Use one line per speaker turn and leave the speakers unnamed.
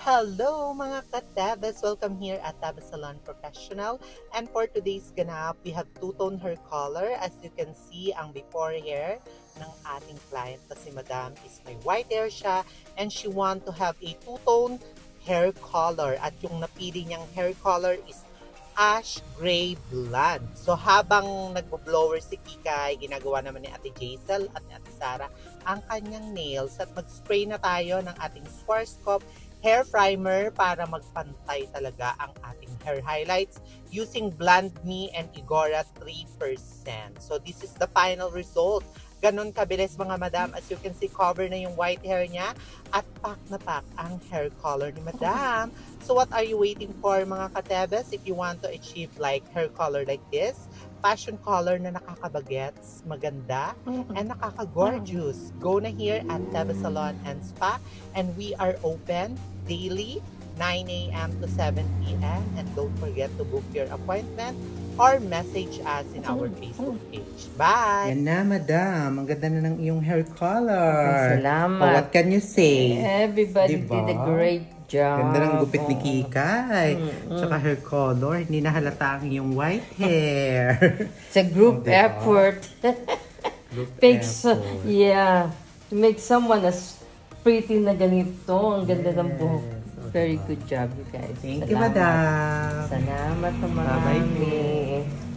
Hello mga katabas! Welcome here at Tabas Salon Professional. And for today's ganap, we have two-tone hair color. As you can see, ang before hair ng ating client na si Madam is may white hair siya and she want to have a two-tone hair color. At yung napili niyang hair color is ash gray blonde. So habang nagbo-blower si Kikay, ginagawa naman ni Ate Jaisel at ni Ate Sara ang kanyang nails at mag-spray na tayo ng ating Schwarzkopf hair primer para magpantay talaga ang ating hair highlights using Blend Me and Igora 3%. So this is the final result. Ganon kabilis mga madam. As you can see, cover na yung white hair niya at pack na pack ang hair color ni madam. So what are you waiting for mga katebes? If you want to achieve like hair color like this, passion color na nakakabagets, maganda, and nakaka-gorgeous, go na here at Tebes Salon and Spa. And we are open daily 9 a.m. to 7 p.m. And don't forget to book your appointment or message us in our Facebook page. Bye!
Yan na, madam. Ang ganda na ng iyong hair color.
Salamat.
Oh, what can you say?
Everybody
Diba?
did a great job.
Ganda ng gupit ni Kikay. Tsaka hair color. Hindi na halata ang iyong white hair.
It's a group
Diba?
effort.
Group
Takes,
effort.
yeah, to make someone as pretty na ganito. Ang ganda ng buhok. Very good job, you guys.
Thank you, madam.
Salamat naman.
Bye-bye po.